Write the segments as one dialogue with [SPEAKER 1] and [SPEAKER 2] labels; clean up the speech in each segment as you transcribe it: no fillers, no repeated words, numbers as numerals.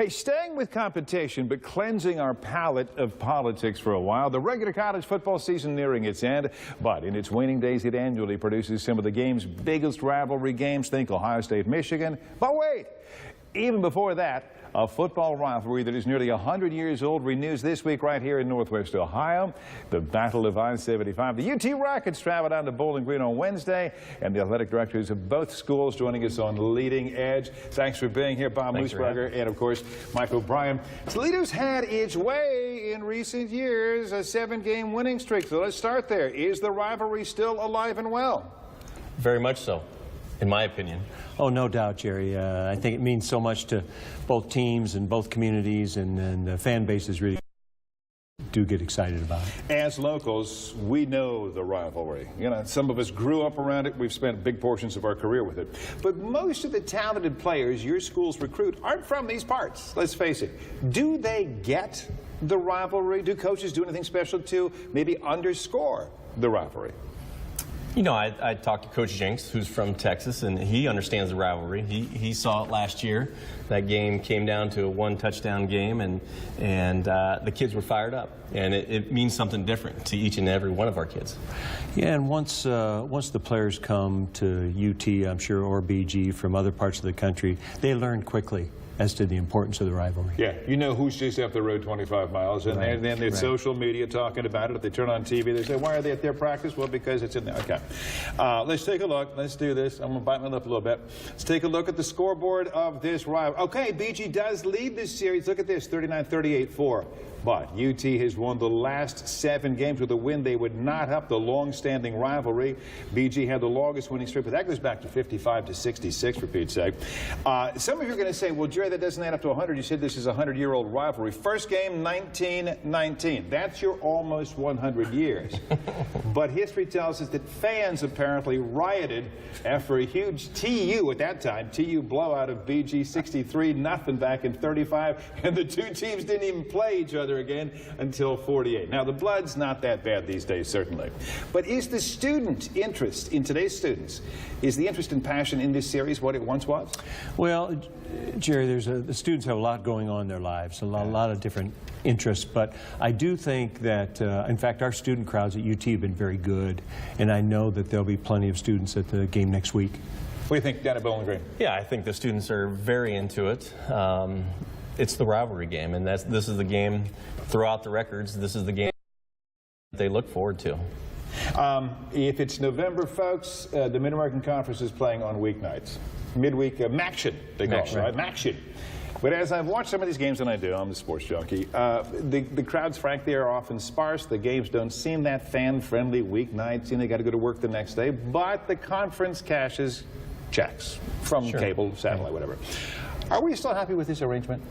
[SPEAKER 1] Hey, staying with competition, but cleansing our palate of politics for a while. The regular college football season nearing its end, but in its waning days, it annually produces some of the game's biggest rivalry games. Think Ohio State, Michigan. But wait, even before that, a football rivalry that is nearly 100 years old renews this week right here in Northwest Ohio. The Battle of I-75. The UT Rockets travel down to Bowling Green on Wednesday, and the athletic directors of both schools joining us on Leading Edge. Thanks for being here, Bob Moosberger, and of course, Mike O'Brien. Toledo's had its way in recent years, a 7-game winning streak. So let's start there. Is the rivalry still alive and well?
[SPEAKER 2] Very much so, in my opinion.
[SPEAKER 3] Oh, no doubt, Jerry. I think it means so much to both teams and both communities, and the fan bases really do get excited about it.
[SPEAKER 1] As locals, we know the rivalry. You know, some of us grew up around it. We've spent big portions of our career with it. But most of the talented players your schools recruit aren't from these parts. Let's face it. Do they get the rivalry? Do coaches do anything special to maybe underscore the rivalry?
[SPEAKER 2] You know, I talked to Coach Jenks, who's from Texas, and he understands the rivalry. He saw it last year. That game came down to a 1-touchdown game, and the kids were fired up. And it means something different to each and every one of our kids.
[SPEAKER 3] Yeah, and once the players come to UT, I'm sure, or BG from other parts of the country, they learn quickly as to the importance of the rivalry.
[SPEAKER 1] Yeah, you know who's just up the road 25 miles, and then there's social media talking about it. If they turn on TV, they say, why are they at their practice? Well, because it's in there. Okay. Let's take a look. Let's do this. I'm going to bite my lip a little bit. Let's take a look at the scoreboard of this rivalry. Okay, BG does lead this series. Look at this, 39-38-4. But UT has won the last 7 games with a win. They would not up the long-standing rivalry. BG had the longest winning streak, but that goes back to 55-66, for Pete's sake. Some of you are going to say, well, Jerry, that doesn't add up to 100. You said this is a 100-year-old rivalry. First game, 1919. That's your almost 100 years. But history tells us that fans apparently rioted after a huge TU, at that time, TU blowout of BG 63-0 back in 35, and the two teams didn't even play each other again until 48. Now, the blood's not that bad these days, certainly. But is the student interest in today's students, is the interest and passion in this series what it once was?
[SPEAKER 3] Well, Jerry, the students have a lot going on in their lives, a lot of different interests, but I do think that, in fact, our student crowds at UT have been very good, and I know that there'll be plenty of students at the game next week.
[SPEAKER 1] What do you think down at Bowling Green?
[SPEAKER 2] Yeah, I think the students are very into it. It's the rivalry game, and this is the game throughout the records. This is the game they look forward to.
[SPEAKER 1] If it's November, folks, the Mid-American Conference is playing on weeknights. Midweek, MACtion, they call it, right? MACtion. But as I've watched some of these games, and I do, I'm the sports junkie, the crowds, frankly, are often sparse. The games don't seem that fan-friendly weeknights. You know, they got to go to work the next day. But the conference cashes checks from cable, satellite, whatever. Are we still happy with this arrangement?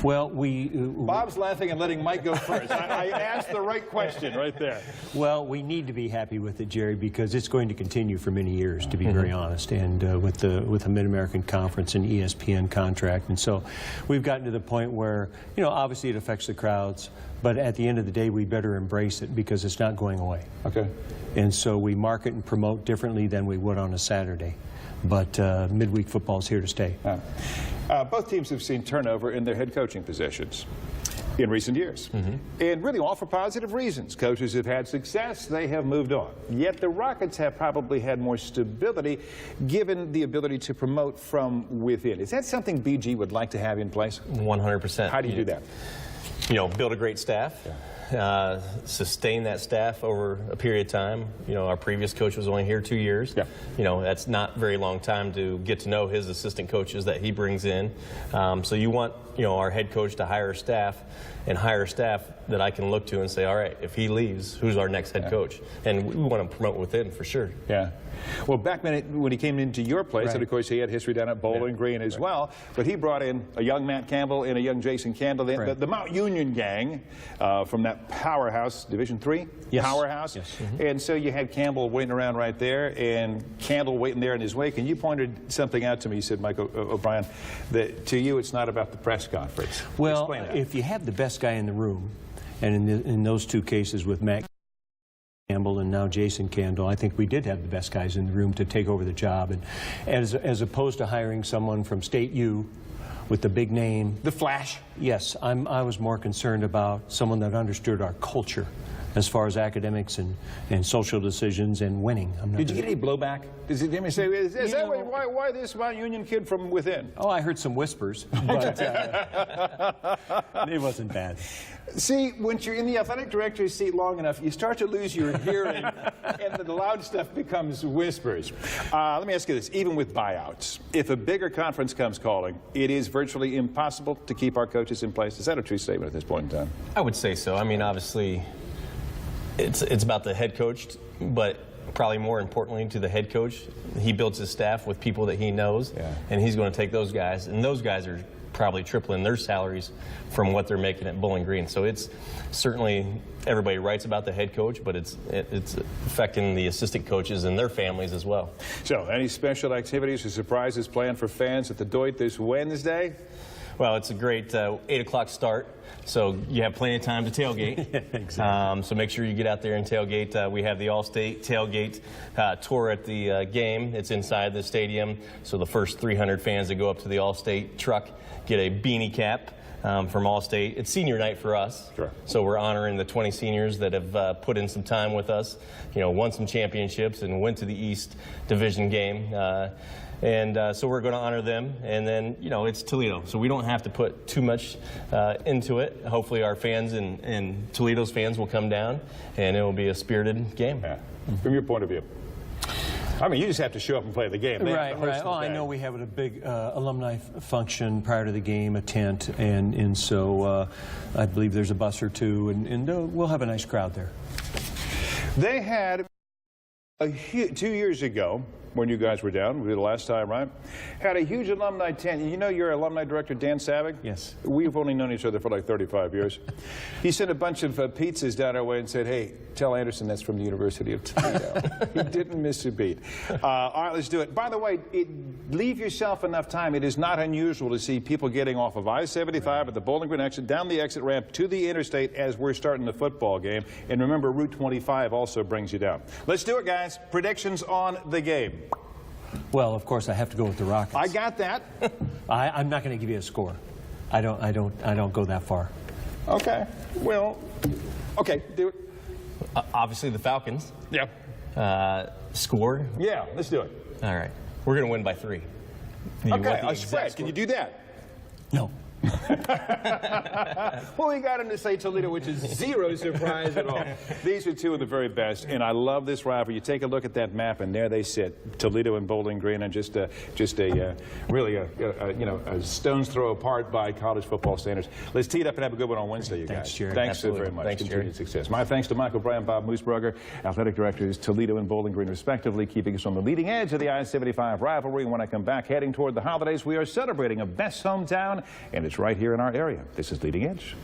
[SPEAKER 3] Well,
[SPEAKER 1] Bob's laughing and letting Mike go first. I asked the right question right there.
[SPEAKER 3] Well, we need to be happy with it, Jerry, because it's going to continue for many years, to be very honest, and with the Mid-American Conference and ESPN contract. And so we've gotten to the point where, you know, obviously it affects the crowds, but at the end of the day, we better embrace it because it's not going away.
[SPEAKER 1] Okay.
[SPEAKER 3] And so we market and promote differently than we would on a Saturday. But midweek football is here to stay.
[SPEAKER 1] Both teams have seen turnover in their head coaching positions in recent years. And really all for positive reasons. Coaches have had success, they have moved on. Yet the Rockets have probably had more stability given the ability to promote from within. Is that something BG would like to have in place?
[SPEAKER 2] 100%.
[SPEAKER 1] How do you do that?
[SPEAKER 2] You know, build a great staff. Sustain that staff over a period of time. You know, our previous coach was only here 2 years. Yeah. You know, that's not very long time to get to know his assistant coaches that he brings in. So you want, you know, our head coach to hire staff that I can look to and say, all right, if he leaves, who's our next head coach? And we want to promote within for sure.
[SPEAKER 1] Yeah. Well, back when he came into your place, and of course he had history down at Bowling Green as well, but he brought in a young Matt Campbell and a young Jason Candle, the Mount Union gang from that powerhouse, Division III powerhouse. Yes. And so you had Campbell waiting around right there and Candle waiting there in his wake, and you pointed something out to me. You said, Mike O'Brien, that to you it's not about the press conference.
[SPEAKER 3] Well, if you have the best guy in the room, and in those two cases with Matt Campbell and now Jason Candle, I think we did have the best guys in the room to take over the job. And as opposed to hiring someone from State U with the big name.
[SPEAKER 1] The flash.
[SPEAKER 3] Yes, I was more concerned about someone that understood our culture as far as academics and social decisions and winning.
[SPEAKER 1] Did you get any blowback? Does anybody say, is that why this Mount Union kid from within?
[SPEAKER 3] Oh, I heard some whispers, but it wasn't bad.
[SPEAKER 1] See, once you're in the athletic director's seat long enough, you start to lose your hearing, and the loud stuff becomes whispers. Let me ask you this. Even with buyouts, if a bigger conference comes calling, it is virtually impossible to keep our coaches in place. Is that a true statement at this point in time?
[SPEAKER 2] I would say so. I mean, obviously, it's about the head coach, but probably more importantly to the head coach. He builds his staff with people that he knows, and he's going to take those guys, and those guys are probably tripling their salaries from what they're making at Bowling Green. So it's certainly, everybody writes about the head coach, but it's affecting the assistant coaches and their families as well.
[SPEAKER 1] So any special activities or surprises planned for fans at the Doit this Wednesday?
[SPEAKER 2] Well, it's a great 8 o'clock start, so you have plenty of time to tailgate.
[SPEAKER 3] Exactly.
[SPEAKER 2] So make sure you get out there and tailgate. We have the All-State tailgate tour at the game. It's inside the stadium, so the first 300 fans that go up to the All-State truck get a beanie cap from All-State. It's senior night for us, so we're honoring the 20 seniors that have put in some time with us, won some championships and went to the East Division game. So we're going to honor them, and then, it's Toledo, so we don't have to put too much into it. Hopefully our fans and Toledo's fans will come down, and it will be a spirited game.
[SPEAKER 1] Yeah. From your point of view? I mean, you just have to show up and play the game.
[SPEAKER 3] Right. Oh, I know we have a big alumni function prior to the game, a tent, and so I believe there's a bus or two, and we'll have a nice crowd there.
[SPEAKER 1] They had 2 years ago, when you guys were down, the last time, right? Had a huge alumni tent. You know your alumni director, Dan Savig?
[SPEAKER 3] Yes.
[SPEAKER 1] We've only known each other for like 35 years. He sent a bunch of pizzas down our way and said, hey, tell Anderson that's from the University of Toledo. He didn't miss a beat. All right, let's do it. By the way, leave yourself enough time. It is not unusual to see people getting off of I-75 at the Bowling Green exit, down the exit ramp to the interstate as we're starting the football game. And remember, Route 25 also brings you down. Let's do it, guys. Predictions on the game.
[SPEAKER 3] Well, of course, I have to go with the Rockets.
[SPEAKER 1] I got that.
[SPEAKER 3] I'm not going to give you a score. I don't go that far.
[SPEAKER 1] Okay. Well, okay, do it.
[SPEAKER 2] Obviously the Falcons.
[SPEAKER 1] Yeah.
[SPEAKER 2] Score?
[SPEAKER 1] Yeah, let's do it.
[SPEAKER 2] All right. We're going to win by 3.
[SPEAKER 1] Okay, a spread. Can you do that?
[SPEAKER 3] No.
[SPEAKER 1] Well, we got him to say Toledo, which is zero surprise at all. These are two of the very best, and I love this rivalry. You take a look at that map, and there they sit, Toledo and Bowling Green, and just really a stone's throw apart by college football standards. Let's tee it up and have a good one on Wednesday, you guys.
[SPEAKER 3] Thanks, Jerry.
[SPEAKER 1] Thanks
[SPEAKER 2] Absolutely.
[SPEAKER 1] very much.
[SPEAKER 2] Thanks,
[SPEAKER 1] Continued
[SPEAKER 2] Jerry.
[SPEAKER 1] success. My thanks to Michael Bryan, Bob Moosbrugger, athletic directors, Toledo and Bowling Green, respectively, keeping us on the leading edge of the I-75 rivalry. When I come back, heading toward the holidays, we are celebrating a best hometown, and it's right here in our area. This is Leading Edge.